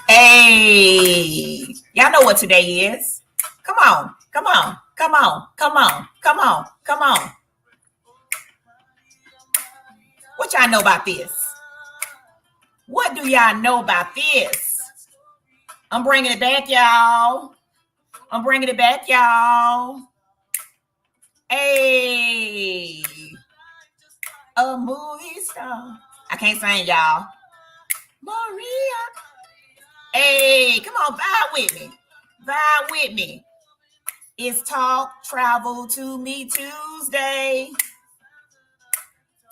Hey, y'all know what today is. Come on, come on, come on, come on, come on, come on. What y'all know about this? What do y'all know about this? I'm bringing it back, y'all. I'm bringing it back, y'all. Hey, a movie star. I can't sing, y'all. Maria. Hey, come on, vibe with me. Vibe with me. It's Talk Travel to Me Tuesday.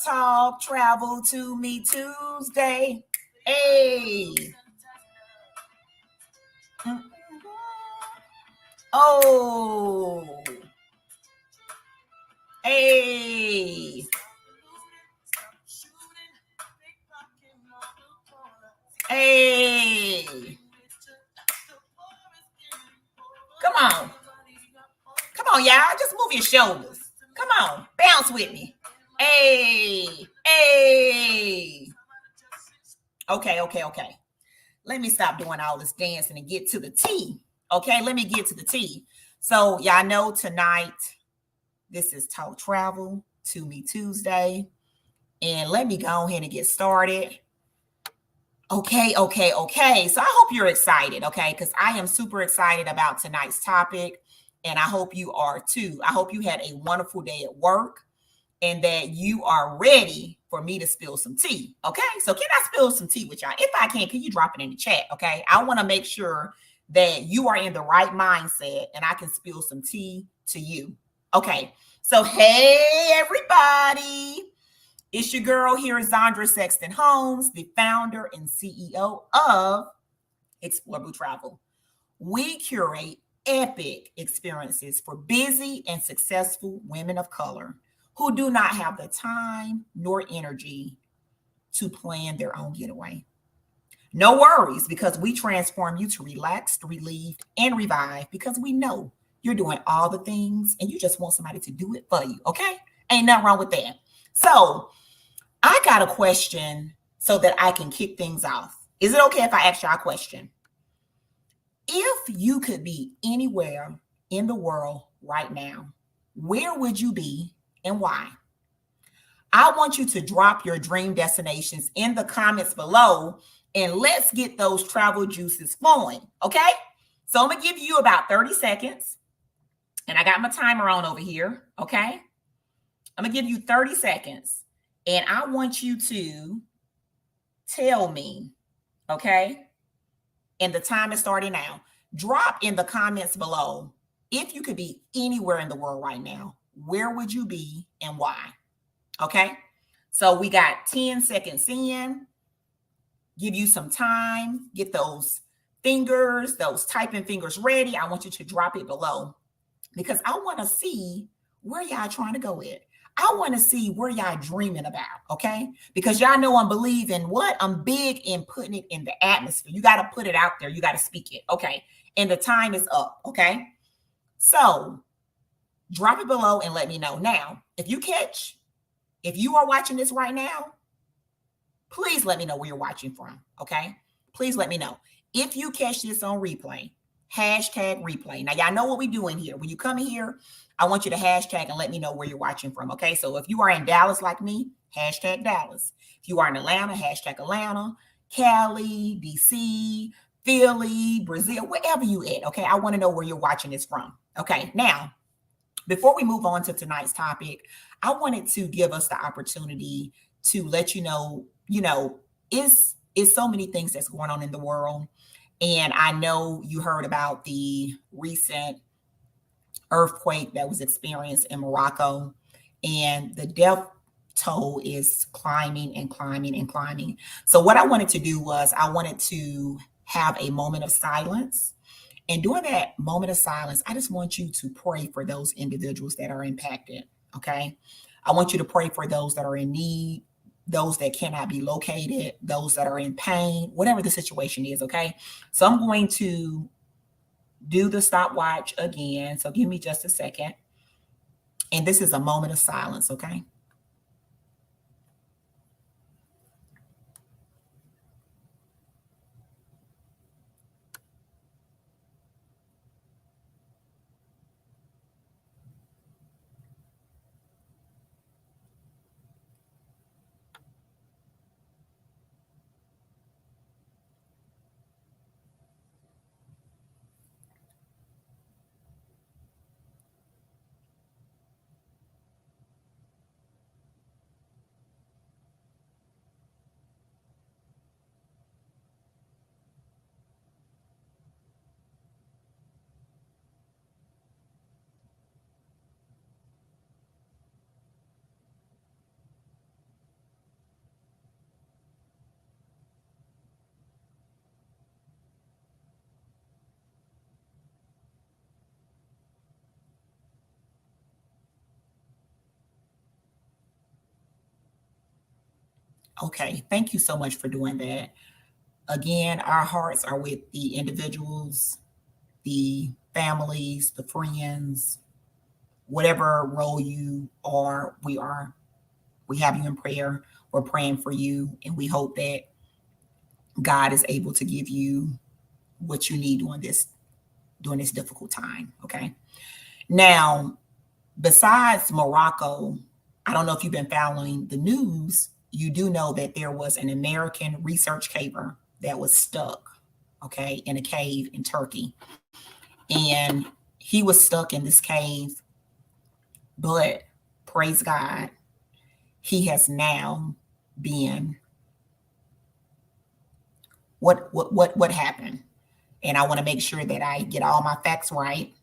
Talk Travel to Me Tuesday. Hey. Oh. Hey. Hey. Come on. Come on, y'all. Just move your shoulders. Come on. Bounce with me. Hey. Hey. Okay. Let me stop doing all this dancing and get to the tea. Okay, let me get to the tea. So y'all know tonight, this is Talk Travel to Me Tuesday. And let me go ahead and get started. Okay. So I hope you're excited, okay? Because I am super excited about tonight's topic. And I hope you are too. I hope you had a wonderful day at work and that you are ready for me to spill some tea. Okay. So can I spill some tea with y'all? If I can you drop it in the chat? Okay. I want to make sure that you are in the right mindset and I can spill some tea to you. Okay. So, hey, everybody. It's your girl here, Zondra Sexton Holmes, the founder and CEO of Explore Blue Travel. We curate epic experiences for busy and successful women of color who do not have the time nor energy to plan their own getaway. No worries, because we transform you to relaxed, relieved, and revived because we know you're doing all the things and you just want somebody to do it for you, okay? Ain't nothing wrong with that. So I got a question so that I can kick things off. Is it okay if I ask y'all a question? If you could be anywhere in the world right now, where would you be and why? I want you to drop your dream destinations in the comments below and let's get those travel juices flowing, okay? So I'm going to give you about 30 seconds and I got my timer on over here, okay? I'm going to give you 30 seconds and I want you to tell me, okay? And the time is starting now. Drop in the comments below, if you could be anywhere in the world right now, where would you be and why? Okay, so we got 10 seconds in. Give you some time. Get those fingers, those typing fingers ready. I want you to drop it below because I want to see where y'all trying to go with. I want to see where y'all dreaming about, okay? Because y'all know I'm believing what? I'm big in putting it in the atmosphere. You got to put it out there. You got to speak it, okay? And the time is up, okay? So drop it below and let me know. Now, if you are watching this right now, please let me know where you're watching from, okay? Please let me know. If you catch this on replay, hashtag replay. Now, y'all know what we're doing here. When you come in here, I want you to hashtag and let me know where you're watching from, okay? So if you are in Dallas like me, hashtag Dallas. If you are in Atlanta, hashtag Atlanta, Cali, DC, Philly, Brazil, wherever you at, okay? I want to know where you're watching this from, okay? Now, before we move on to tonight's topic, I wanted to give us the opportunity to let you know, it's so many things that's going on in the world. And I know you heard about the recent earthquake that was experienced in Morocco, and the death toll is climbing and climbing and climbing. So what I wanted to do was I wanted to have a moment of silence. And during that moment of silence, I just want you to pray for those individuals that are impacted, okay? I want you to pray for those that are in need, those that cannot be located, those that are in pain, whatever the situation is, okay? So I'm going to do the stopwatch again. So give me just a second. And this is a moment of silence, okay? Okay, thank you so much for doing that. Again, our hearts are with the individuals, the families, the friends, whatever role you are, we have you in prayer. We're praying for you, and we hope that God is able to give you what you need during this difficult time. Okay. Now, besides Morocco, I don't know if you've been following the news. You do know that there was an American research caver that was stuck, okay, in a cave in Turkey. And he was stuck in this cave, but praise God, he has now been what happened? And I want to make sure that I get all my facts right.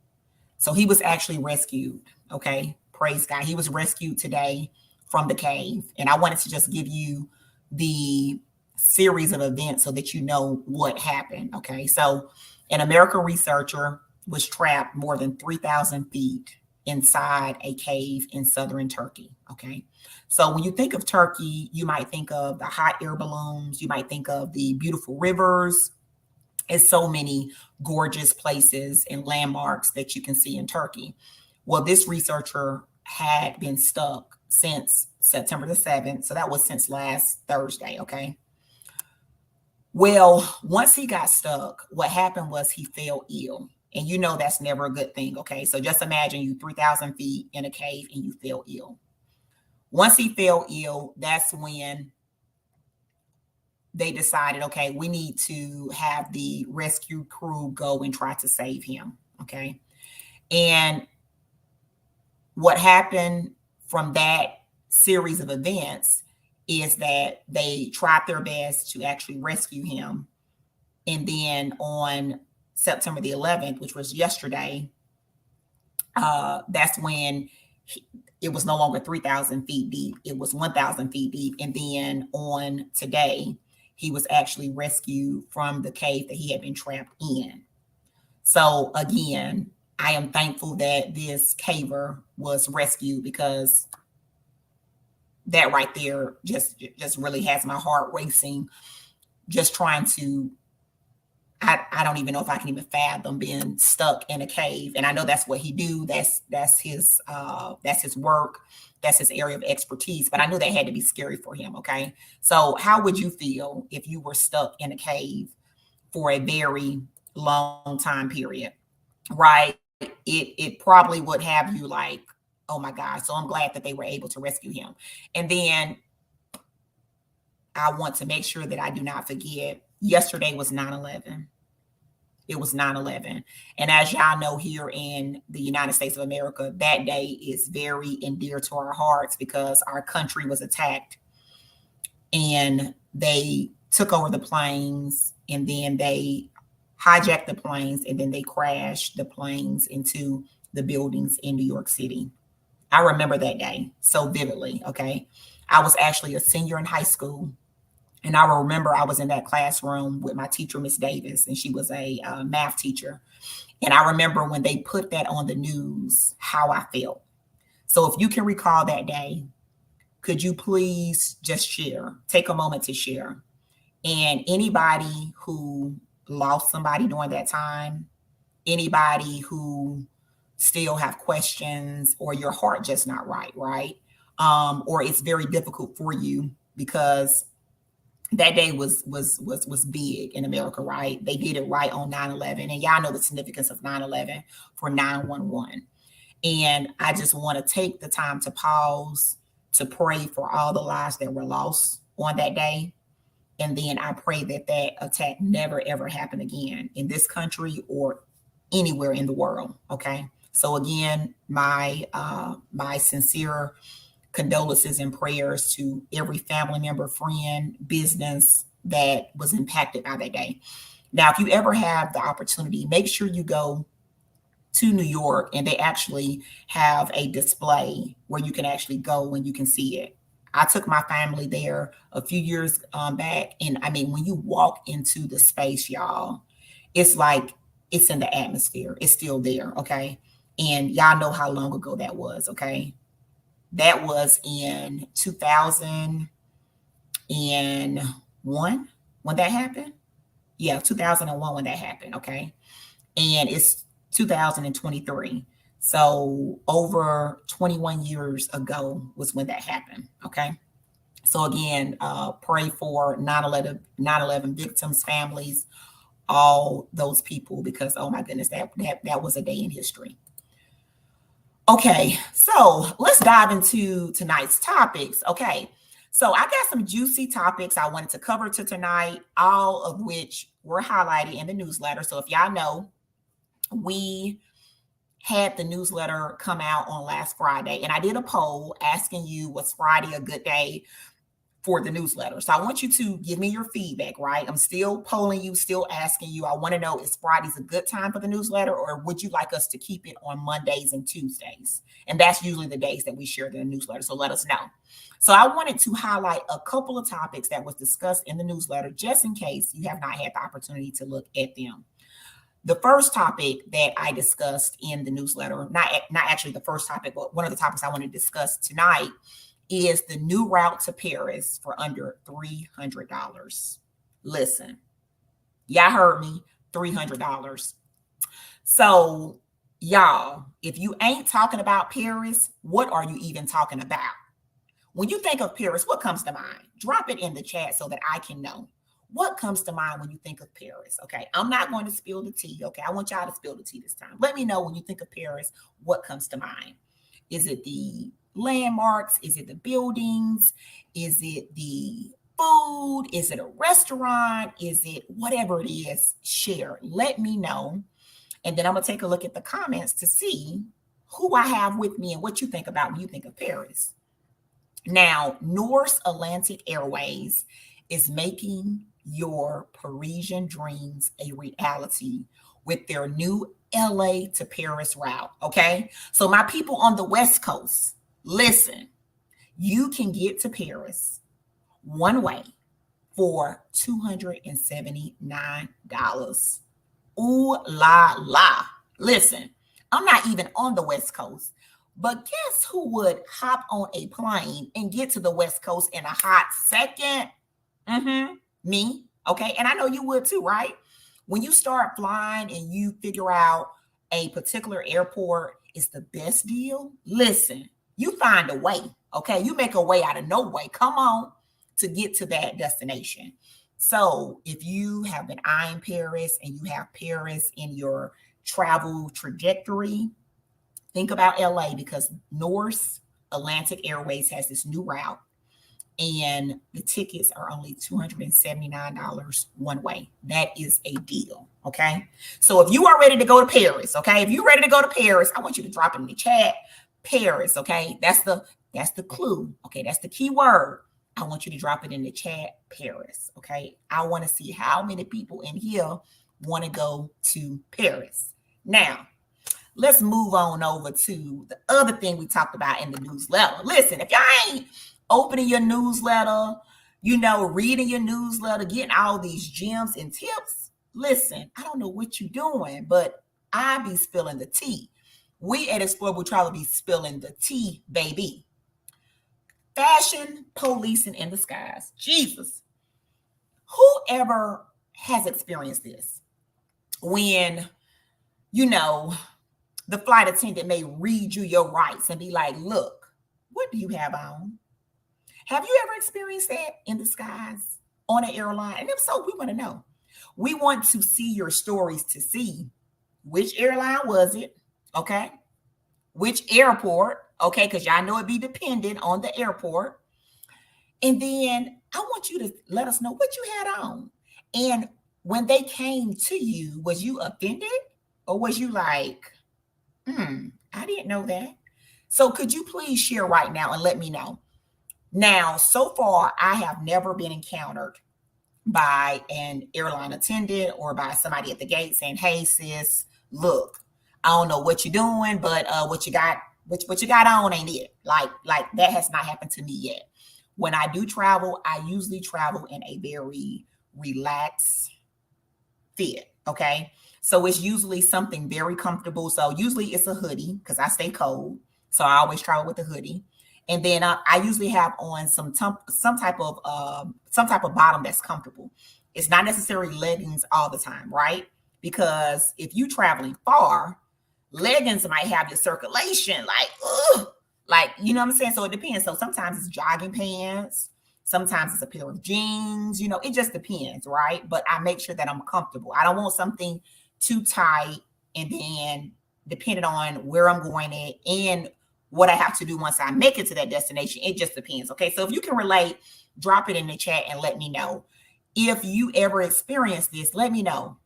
So he was actually rescued. Okay. Praise God. He was rescued today from the cave. And I wanted to just give you the series of events so that you know what happened. Okay. So an American researcher was trapped more than 3,000 feet inside a cave in southern Turkey. Okay. So when you think of Turkey, you might think of the hot air balloons, you might think of the beautiful rivers, and so many gorgeous places and landmarks that you can see in Turkey. Well, this researcher had been stuck since September the 7th. So that was since last Thursday. Okay. Well, once he got stuck, what happened was he fell ill. And you know that's never a good thing. Okay. So just imagine you 3,000 feet in a cave and you fell ill. Once he fell ill, that's when they decided, okay, we need to have the rescue crew go and try to save him. Okay. And what happened from that series of events is that they tried their best to actually rescue him. And then on September the 11th, which was yesterday, that's when it was no longer 3,000 feet deep. It was 1,000 feet deep. And then on today, he was actually rescued from the cave that he had been trapped in. So again, I am thankful that this caver was rescued, because that right there just really has my heart racing, just trying to, I don't even know if I can even fathom being stuck in a cave. And I know that's what he do. That's his work. That's his area of expertise. But I knew that had to be scary for him. Okay. So how would you feel if you were stuck in a cave for a very long time period? Right. It probably would have you like, oh my God. So I'm glad that they were able to rescue him. And then I want to make sure that I do not forget, yesterday was 9/11. It was 9/11. And as y'all know, here in the United States of America, that day is very and dear to our hearts, because our country was attacked and they took over the planes, and then they hijacked the planes, and then they crashed the planes into the buildings in New York City. I remember that day so vividly. Okay. I was actually a senior in high school. And I remember I was in that classroom with my teacher, Miss Davis, and she was a math teacher. And I remember when they put that on the news, how I felt. So if you can recall that day, could you please just share, take a moment to share? And anybody who lost somebody during that time, anybody who still have questions, or your heart just not right, right? Or it's very difficult for you because that day was big in America, right? They did it right on 9/11, and y'all know the significance of 9/11 for 911. And I just want to take the time to pause to pray for all the lives that were lost on that day. And then I pray that that attack never ever happen again in this country or anywhere in the world. Okay. So again, my sincere condolences and prayers to every family member, friend, business that was impacted by that day. Now, if you ever have the opportunity, make sure you go to New York, and they actually have a display where you can actually go and you can see it. I took my family there a few years back, and I mean, when you walk into the space, y'all, it's like it's in the atmosphere. It's still there, okay? And y'all know how long ago that was, okay? That was in 2000. 2001 when that happened. Yeah, 2001 when that happened. Okay. And it's 2023. So over 21 years ago was when that happened. Okay. So again, pray for 9/11 victims, families, all those people, because oh my goodness, that was a day in history. Okay, so let's dive into tonight's topics. Okay, so I got some juicy topics I wanted to cover to tonight, all of which were highlighted in the newsletter. So if y'all know, we had the newsletter come out on last Friday, and I did a poll asking you, was Friday a good day for the newsletter? So I want you to give me your feedback, right? I'm still polling you, still asking you. I want to know, is Fridays a good time for the newsletter, or would you like us to keep it on Mondays and Tuesdays? And that's usually the days that we share the newsletter. So let us know. So I wanted to highlight a couple of topics that was discussed in the newsletter, just in case you have not had the opportunity to look at them. The first topic that I discussed in the newsletter, not actually the first topic, but one of the topics I want to discuss tonight, is the new route to Paris for under $300. Listen, y'all heard me, $300. So, y'all, if you ain't talking about Paris, what are you even talking about? When you think of Paris, what comes to mind? Drop it in the chat so that I can know. What comes to mind when you think of Paris? Okay, I'm not going to spill the tea. Okay, I want y'all to spill the tea this time. Let me know when you think of Paris, what comes to mind? Is it the landmarks? Is it the buildings? Is it the food? Is it a restaurant? Is it whatever it is? Share. Let me know. And then I'm going to take a look at the comments to see who I have with me and what you think about when you think of Paris. Now, Norse Atlantic Airways is making your Parisian dreams a reality with their new LA to Paris route. Okay. So my people on the West Coast, listen, you can get to Paris one way for $279. Ooh la la. Listen, I'm not even on the West Coast, but guess who would hop on a plane and get to the West Coast in a hot second? Me. Okay. And I know you would too, right? When you start flying and you figure out a particular airport is the best deal, listen, you find a way. Okay. You make a way out of no way. Come on to get to that destination. So if you have been eyeing Paris and you have Paris in your travel trajectory, think about LA, because Norse Atlantic Airways has this new route, and the tickets are only $279 one way. That is a deal. Okay. So if you are ready to go to Paris, okay, if you're ready to go to Paris, I want you to drop it in the chat. Paris. Okay. That's the clue. Okay. That's the key word. I want you to drop it in the chat. Paris. Okay. I want to see how many people in here want to go to Paris. Now, let's move on over to the other thing we talked about in the newsletter. Listen, if y'all ain't opening your newsletter, reading your newsletter, getting all these gems and tips, listen, I don't know what you're doing, but I be spilling the tea. We at Explore Will Travel be spilling the tea, baby. Fashion policing in disguise. Jesus. Whoever has experienced this, when, the flight attendant may read you your rights and be like, look, what do you have on? Have you ever experienced that in disguise on an airline? And if so, we want to know. We want to see your stories to see which airline was it, okay? Which airport, okay? Because y'all know it be dependent on the airport. And then I want you to let us know what you had on. And when they came to you, was you offended? Or was you like, I didn't know that? So could you please share right now and let me know? Now, so far, I have never been encountered by an airline attendant or by somebody at the gate saying, hey, sis, look, I don't know what you're doing, but what you got on ain't it. Like that has not happened to me yet. When I do travel, I usually travel in a very relaxed fit, okay? So it's usually something very comfortable. So usually it's a hoodie because I stay cold. So I always travel with a hoodie. And then I usually have on some type of bottom that's comfortable. It's not necessarily leggings all the time, right? Because if you traveling far, leggings might have your circulation like, ugh, like, you know what I'm saying? So it depends. So sometimes it's jogging pants. Sometimes it's a pair of jeans. You know, it just depends, right? But I make sure that I'm comfortable. I don't want something too tight, and then depending on where I'm going at and what I have to do once I make it to that destination, it just depends. Okay. So if you can relate, drop it in the chat and let me know. If you ever experience this, let me know.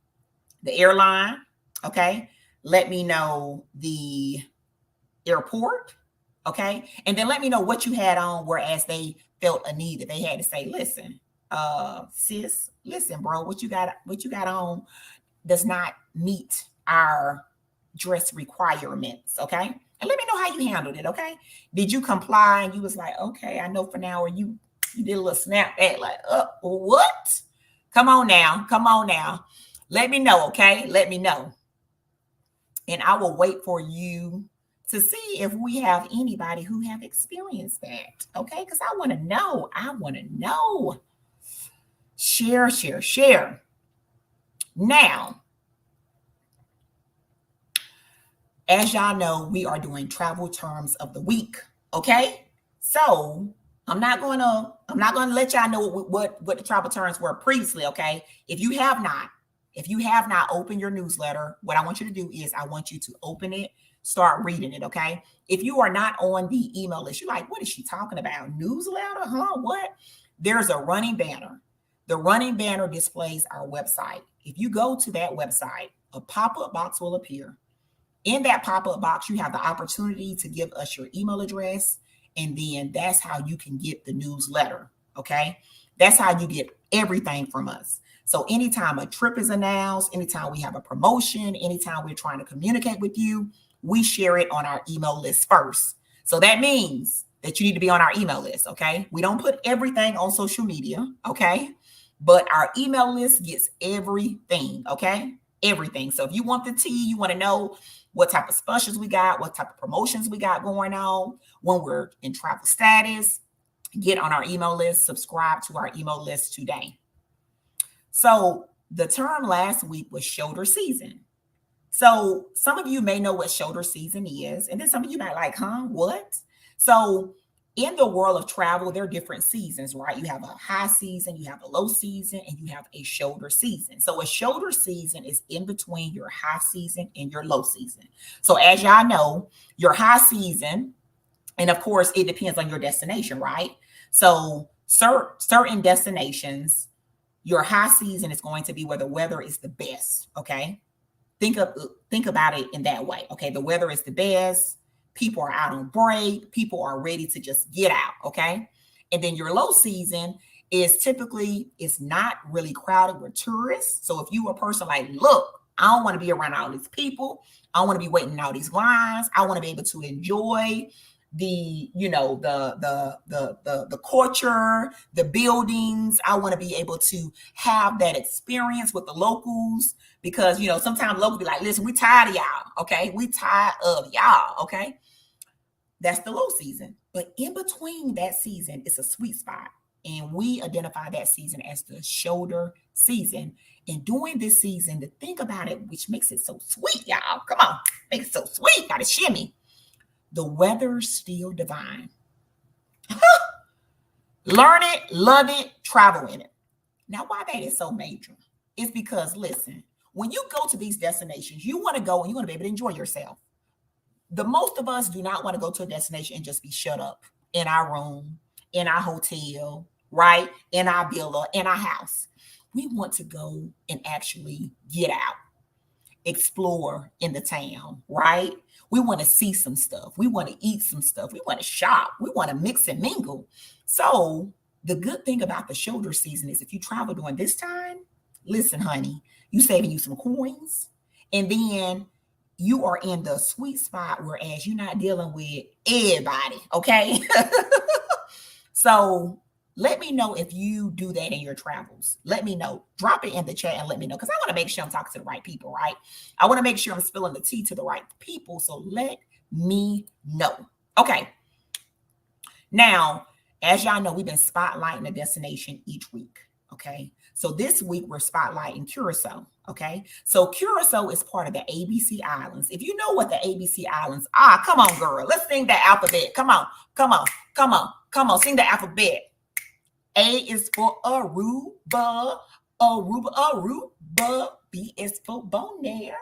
The airline, okay? Let me know the airport, okay? And then let me know what you had on, whereas they felt a need that they had to say, listen, sis, listen, bro, what you got on does not meet our dress requirements, okay? And let me know how you handled it, okay? Did you comply and you was like, okay, I know for now, or you did a little snap back like, what? Come on now. Let me know, okay? Let me know. And I will wait for you to see if we have anybody who have experienced that, okay? Because I want to know. Share. Now, as y'all know, we are doing travel terms of the week, okay? So I'm not gonna let y'all know what the travel terms were previously, okay? If you have not opened your newsletter, what I want you to do is I want you to open it, start reading it, okay? If you are not on the email list, you're like, what is she talking about? Newsletter? Huh? What? There's a running banner. The running banner displays our website. If you go to that website, a pop-up box will appear. In that pop-up box, you have the opportunity to give us your email address, and then that's how you can get the newsletter, okay? That's how you get everything from us. So anytime a trip is announced, anytime we have a promotion, anytime we're trying to communicate with you, we share it on our email list first. So that means that you need to be on our email list, okay? We don't put everything on social media, okay? But our email list gets everything, okay? Everything. So if you want the tea, you want to know what type of specials we got, what type of promotions we got going on, when we're in travel status, get on our email list, subscribe to our email list today. So the term last week was shoulder season. So some of you may know what shoulder season is, and then some of you might like, huh, what? So in the world of travel, there are different seasons, right? You have a high season, you have a low season, and you have a shoulder season. So a shoulder season is in between your high season and your low season. So as y'all know, your high season, and of course, it depends on your destination, right? So certain destinations, your high season is going to be where the weather is the best, okay? Think about it in that way, okay? The weather is the best. People are out on break. People are ready to just get out, okay? And then your low season is typically, it's not really crowded with tourists. So if you are a person like, look, I don't want to be around all these people. I don't want to be waiting in all these lines. I want to be able to enjoy the, you know, the culture, the buildings. I want to be able to have that experience with the locals, because, you know, sometimes locals be like, listen, we tired of y'all, okay? We tired of y'all, okay? That's the low season. But in between that season, it's a sweet spot. And we identify that season as the shoulder season. And during this season, to think about it, which makes it so sweet, y'all. Come on, makes it so sweet. Got to shimmy. The weather's still divine. Learn it, love it, travel in it. Now, why that is so major is because, listen, when you go to these destinations, you want to go and you want to be able to enjoy yourself. The most of us do not want to go to a destination and just be shut up in our room, in our hotel, right? In our villa, in our house. We want to go and actually get out, explore in the town, right? We want to see some stuff. We want to eat some stuff. We want to shop. We want to mix and mingle. So the good thing about the shoulder season is if you travel during this time, listen, honey, you saving you some coins. And then you are in the sweet spot, whereas you're not dealing with everybody, okay? So let me know if you do that in your travels. Let me know. Drop it in the chat and let me know, because I want to make sure I'm talking to the right people, right? I want to make sure I'm spilling the tea to the right people. So let me know. Okay. Now, as y'all know, we've been spotlighting a destination each week. Okay. So this week we're spotlighting Curacao. Okay. So Curacao is part of the ABC Islands. If you know what the ABC Islands are, come on, girl. Let's sing the alphabet. Come on. Come on. Come on. Come on. Sing the alphabet. A is for Aruba. Aruba. Aruba. B is for Bonaire.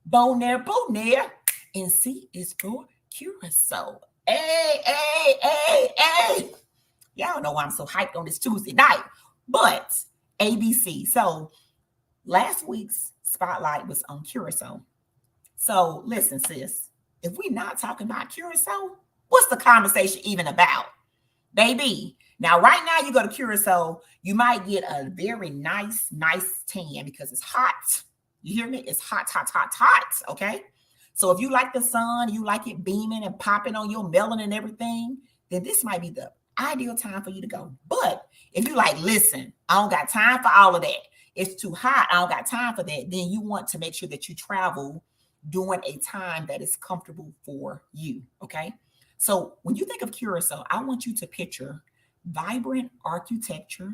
Bonaire. Bonaire. And C is for Curacao. Hey. Y'all know why I'm so hyped on this Tuesday night. But ABC. So last week's spotlight was on Curacao. So listen, sis, if we're not talking about Curacao, what's the conversation even about? Baby, now right now you go to Curacao, you might get a very nice tan because it's hot. You hear me? It's hot. Okay. So if you like the sun, you like it beaming and popping on your melon and everything, then this might be the ideal time for you to go. But if you like, listen, I don't got time for all of that. It's too hot. I don't got time for that. Then you want to make sure that you travel during a time that is comfortable for you. Okay. So when you think of Curacao, I want you to picture vibrant architecture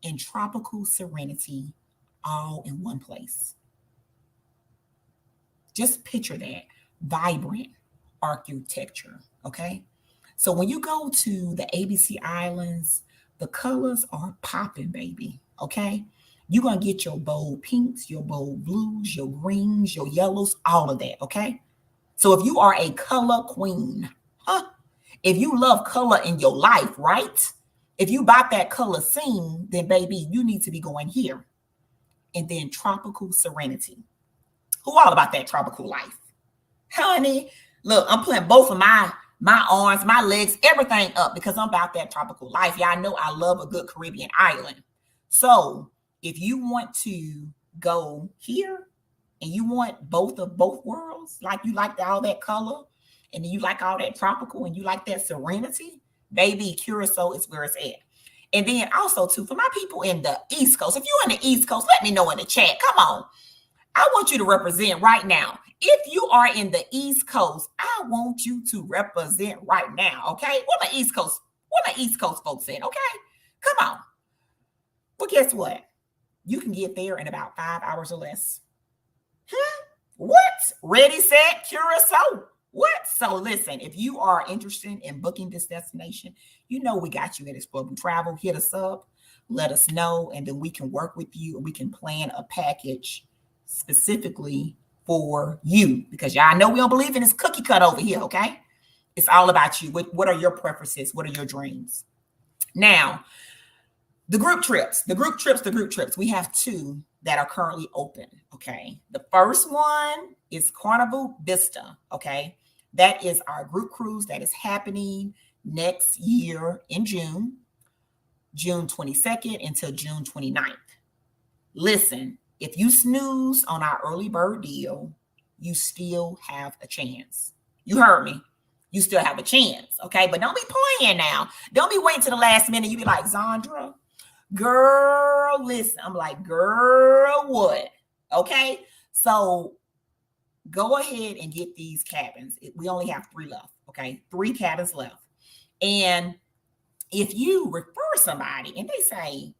and tropical serenity all in one place. Just picture that vibrant architecture. Okay. So when you go to the ABC Islands, the colors are popping, baby. Okay. You're going to get your bold pinks, your bold blues, your greens, your yellows, all of that. Okay. So if you are a color queen, if you love color in your life, right? If you bought that color scene, then baby, you need to be going here. And then tropical serenity. Who all about that tropical life? Honey, look, I'm putting both of my arms, my legs, everything up because I'm about that tropical life. Y'all know I love a good Caribbean island. So if you want to go here and you want both worlds, like you like all that color and then you like all that tropical and you like that serenity, baby, Curacao is where it's at. And then also too, for my people in the East Coast, if you're in the East Coast, let me know in the chat. Come on. I want you to represent right now. If you are in the East Coast, I want you to represent right now, okay? What my East Coast folks said, okay? Come on. Well, guess what? You can get there in about 5 hours or less. What? Ready, set, Curacao. What? So listen, if you are interested in booking this destination, you know we got you at Exploding Travel. Hit us up, let us know, and then we can work with you and we can plan a package specifically for you, because y'all know we don't believe in this cookie cut over here, okay? It's all about you. What are your preferences? What are your dreams? Now, the group trips. We have 2 that are currently open, okay? The first one is Carnival Vista, okay? That is our group cruise that is happening next year in June 22nd until June 29th. Listen, if you snooze on our early bird deal, you still have a chance. You heard me. You still have a chance, okay? But don't be playing now. Don't be waiting to the last minute. You be like, Zondra, girl, listen. I'm like, girl, what? Okay? So go ahead and get these cabins. We only have 3 left, okay? 3 cabins left. And if you refer somebody and they say,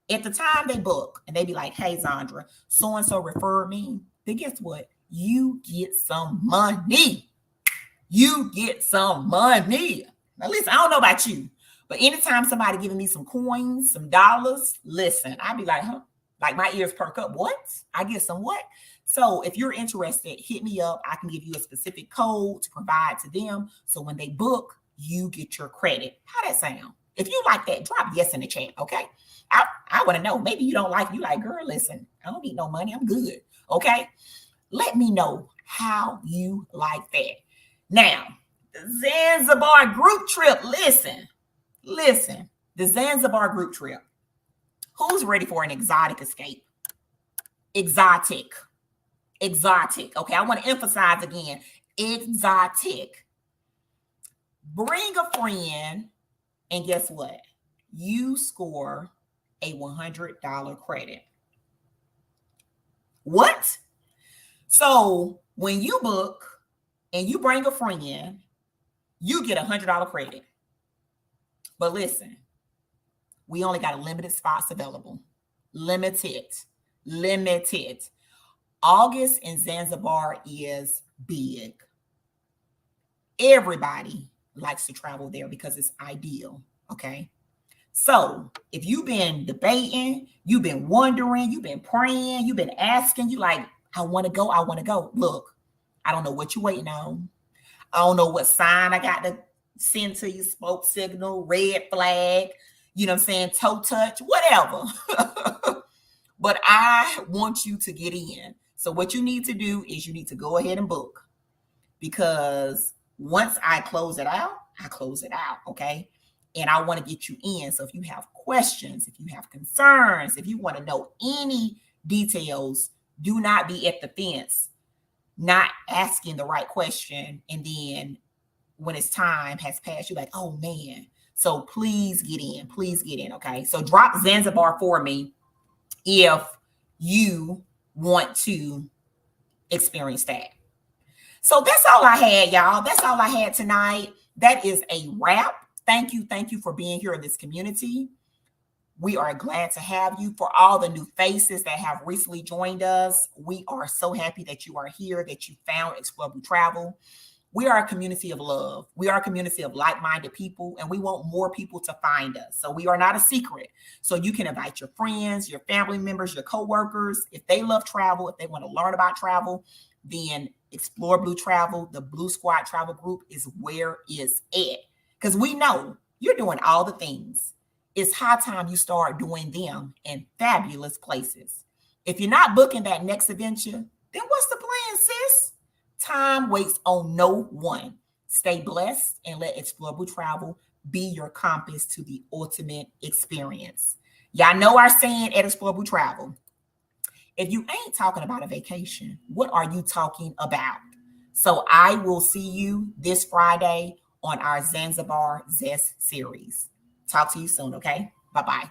at the time they book and they be like, hey, Zondra, so-and-so referred me, then guess what? You get some money. You get some money. Now, listen, I don't know about you, but anytime somebody giving me some coins, some dollars, listen, I be like, huh? Like my ears perk up. What? I get some what? So if you're interested, hit me up. I can give you a specific code to provide to them. So when they book, you get your credit. How that sound? If you like that, drop yes in the chat, okay? I want to know. Maybe you don't like, you like, girl, listen, I don't need no money. I'm good, okay? Let me know how you like that. Now, the Zanzibar group trip. Listen, the Zanzibar group trip. Who's ready for an exotic escape? Exotic. Okay, I want to emphasize again, exotic. Bring a friend, and guess what? You score a $100 credit. What? So when you book and you bring a friend, you get a $100 credit. But listen, we only got a limited spots available. Limited. August in Zanzibar is big. Everybody likes to travel there because it's ideal. Okay. So if you've been debating, you've been wondering, you've been praying, you've been asking, you like, I want to go. Look, I don't know what you're waiting on. I don't know what sign I got to send to you, smoke signal, red flag, you know what I'm saying, toe touch, whatever. But I want you to get in. So what you need to do is you need to go ahead and book, because once I close it out, okay? And I want to get you in. So if you have questions, if you have concerns, if you want to know any details, do not be at the fence, not asking the right question. And then when it's time has passed, you're like, oh man. So please get in, okay? So drop Zanzibar for me if you want to experience that. So that's all I had, y'all. That's all I had tonight. That is a wrap. Thank you for being here in this community. We are glad to have you. For all the new faces that have recently joined us, we are so happy that you are here, that you found Explore Blue Travel. We are a community of love. We are a community of like-minded people, and we want more people to find us. So we are not a secret. So you can invite your friends, your family members, your coworkers. If they love travel, if they want to learn about travel, then Explore Blue Travel, the Blue Squad Travel Group is where it's at. Because we know you're doing all the things. It's high time you start doing them in fabulous places. If you're not booking that next adventure, then what's the plan, sis? Time waits on no one. Stay blessed and let Explore Blue Travel be your compass to the ultimate experience. Y'all know our saying at Explore Blue Travel: if you ain't talking about a vacation, what are you talking about? So I will see you this Friday on our Zanzibar Zest series. Talk to you soon, okay? Bye-bye.